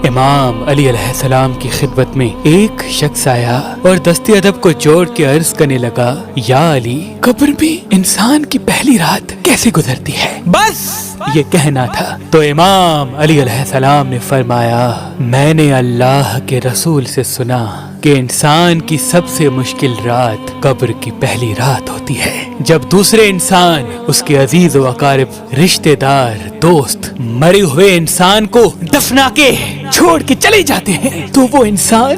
امام علی علیہ السلام کی خدمت میں ایک شخص آیا اور دست ادب کو جوڑ کے عرض کرنے لگا، یا علی، قبر میں انسان کی پہلی رات کیسے گزرتی ہے؟ بس یہ کہنا تھا تو امام علی علیہ السلام نے فرمایا، میں نے اللہ کے رسول سے سنا کہ انسان کی سب سے مشکل رات قبر کی پہلی رات ہوتی ہے، جب دوسرے انسان، اس کے عزیز و اقارب، رشتہ دار، دوست مرے ہوئے انسان کو دفنا کے چھوڑ کے چلے جاتے ہیں تو وہ انسان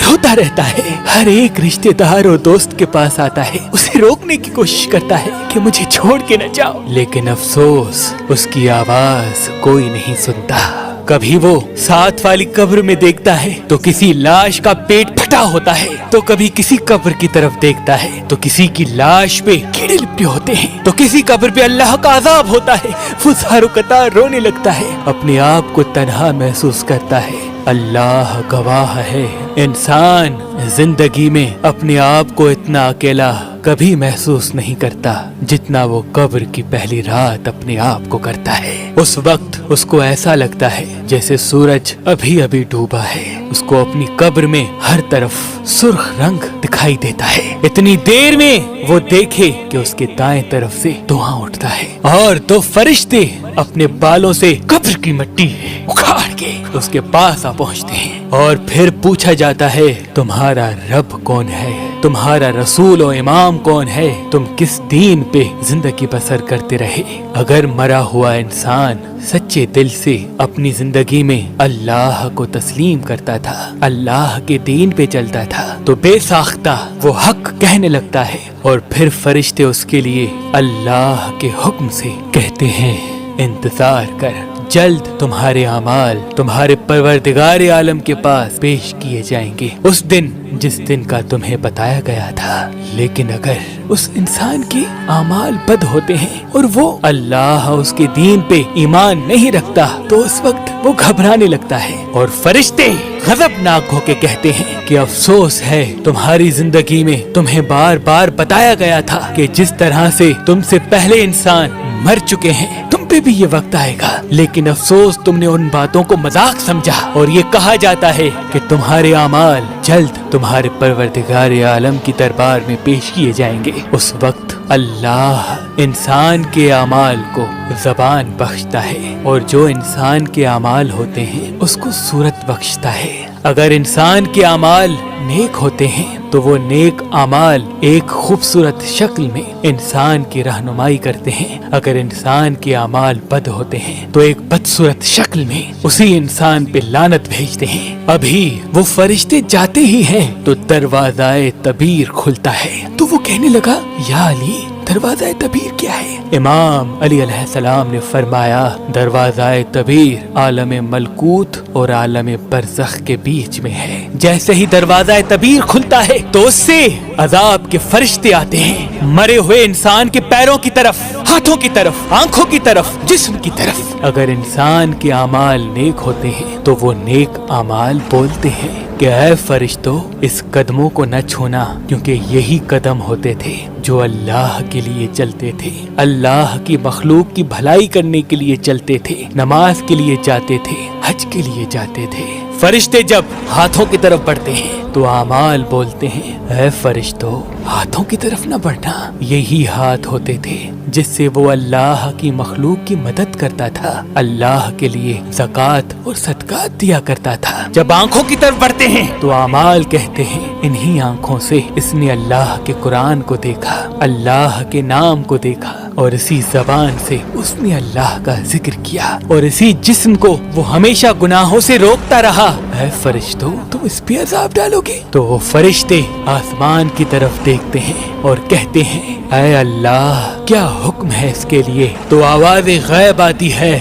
روتا رہتا ہے، ہر ایک رشتہ دار اور دوست کے پاس آتا ہے، اسے روکنے کی کوشش کرتا ہے کہ مجھے چھوڑ کے نہ جاؤ، لیکن افسوس اس کی آواز کوئی نہیں سنتا۔ کبھی وہ ساتھ والی قبر میں دیکھتا ہے تو کسی لاش کا پیٹ پھٹا ہوتا ہے، تو کبھی کسی قبر کی طرف دیکھتا ہے تو کسی کی لاش پہ کیڑے لپٹے ہوتے ہیں، تو کسی قبر پہ اللہ کا عذاب ہوتا ہے، وہ زار و قطار رونے لگتا ہے، اپنے آپ کو تنہا محسوس کرتا ہے۔ اللہ گواہ ہے، انسان زندگی میں اپنے آپ کو اتنا اکیلا کبھی محسوس نہیں کرتا جتنا وہ قبر کی پہلی رات اپنے آپ کو کرتا ہے۔ اس وقت اس کو ایسا لگتا ہے جیسے سورج ابھی ابھی ڈوبا ہے، اس کو اپنی قبر میں ہر طرف سرخ رنگ دکھائی دیتا ہے، اتنی دیر میں وہ دیکھے کہ اس کے دائیں طرف سے دھواں اٹھتا ہے اور دو فرشتے اپنے بالوں سے قبر کی مٹی اکھاڑ کے اس کے پاس آ پہنچتے ہیں، اور پھر پوچھا جاتا ہے، تمہارا رب کون ہے؟ تمہارا رسول و امام کون ہے؟ تم کس دین پہ زندگی بسر کرتے رہے؟ اگر مرا ہوا انسان سچے دل سے اپنی زندگی میں اللہ کو تسلیم کرتا تھا، اللہ کے دین پہ چلتا تھا، تو بے ساختہ وہ حق کہنے لگتا ہے، اور پھر فرشتے اس کے لیے اللہ کے حکم سے کہتے ہیں، انتظار کر، جلد تمہارے اعمال تمہارے پروردگار عالم کے پاس پیش کیے جائیں گے، اس دن جس دن کا تمہیں بتایا گیا تھا۔ لیکن اگر اس انسان کے اعمال بد ہوتے ہیں اور وہ اللہ اس کے دین پہ ایمان نہیں رکھتا تو اس وقت وہ گھبرانے لگتا ہے، اور فرشتے غضبناک ہو کے کہتے ہیں کہ افسوس ہے، تمہاری زندگی میں تمہیں بار بار بتایا گیا تھا کہ جس طرح سے تم سے پہلے انسان مر چکے ہیں تم پہ بھی یہ وقت آئے گا، لیکن افسوس تم نے ان باتوں کو مذاق سمجھا، اور یہ کہا جاتا ہے کہ تمہارے اعمال جلد تمہارے پروردگار عالم کی دربار میں پیش کیے جائیں گے۔ اس وقت اللہ انسان کے اعمال کو زبان بخشتا ہے، اور جو انسان کے اعمال ہوتے ہیں اس کو صورت بخشتا ہے۔ اگر انسان کے اعمال نیک ہوتے ہیں تو وہ نیک اعمال ایک خوبصورت شکل میں انسان کی رہنمائی کرتے ہیں، اگر انسان کے اعمال بد ہوتے ہیں تو ایک بدصورت شکل میں اسی انسان پہ لعنت بھیجتے ہیں۔ ابھی وہ فرشتے جاتے ہی ہیں تو دروازہ تبیر کھلتا ہے، تو وہ کہنے لگا، یا علی، دروازہ تبیر کیا ہے؟ امام علی علیہ السلام نے فرمایا، دروازہ تبیر عالم ملکوت اور عالم برزخ کے بیچ میں ہے، جیسے ہی دروازہ تبیر کھلتا ہے تو اس سے عذاب کے فرشتے آتے ہیں، مرے ہوئے انسان کے پیروں کی طرف، ہاتھوں کی طرف، آنکھوں کی طرف، جسم کی طرف۔ اگر انسان کے اعمال نیک ہوتے ہیں تو وہ نیک اعمال بولتے ہیں کہ اے فرشتوں، اس قدموں کو نہ چھونا، کیونکہ یہی قدم ہوتے تھے جو اللہ کے لیے چلتے تھے، اللہ کی مخلوق کی بھلائی کرنے کے لیے چلتے تھے، نماز کے لیے جاتے تھے، حج کے لیے جاتے تھے۔ فرشتے جب ہاتھوں کی طرف بڑھتے ہیں تو اعمال بولتے ہیں، اے فرشتوں، ہاتھوں کی طرف نہ بڑھنا، یہی ہاتھ ہوتے تھے جس سے وہ اللہ کی مخلوق کی مدد کرتا تھا، اللہ کے لیے زکوٰۃ اور صدقات دیا کرتا تھا۔ جب آنکھوں کی طرف بڑھتے ہیں تو اعمال کہتے ہیں، انہی آنکھوں سے اس نے اللہ کے قرآن کو دیکھا، اللہ کے نام کو دیکھا، اور اسی زبان سے اس نے اللہ کا ذکر کیا، اور اسی جسم کو وہ ہمیشہ گناہوں سے روکتا رہا۔ اے فرشتوں، تم اس پہ عذاب ڈالو گے؟ تو وہ فرشتے آسمان کی طرف دیکھتے ہیں اور کہتے ہیں، اے اللہ، کیا حکم ہے اس کے لیے؟ تو آواز غیب آتی ہے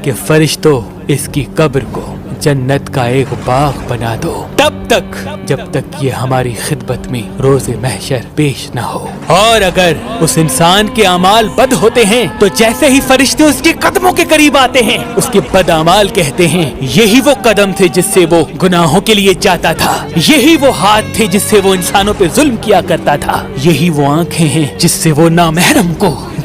کہ فرشتوں، اس کی قبر کو جنت کا ایک باغ بنا دو، تب تک جب تک یہ ہماری خدمت میں روز محشر پیش نہ ہو۔ اور اگر اس انسان کے اعمال بد ہوتے ہیں تو جیسے ہی فرشتے اس کے قدموں کے قریب آتے ہیں، اس کے بد اعمال کہتے ہیں، یہی وہ قدم تھے جس سے وہ گناہوں کے لیے جاتا تھا، یہی وہ ہاتھ تھے جس سے وہ انسانوں پہ ظلم کیا کرتا تھا، یہی وہ آنکھیں ہیں جس سے وہ نامحرم کو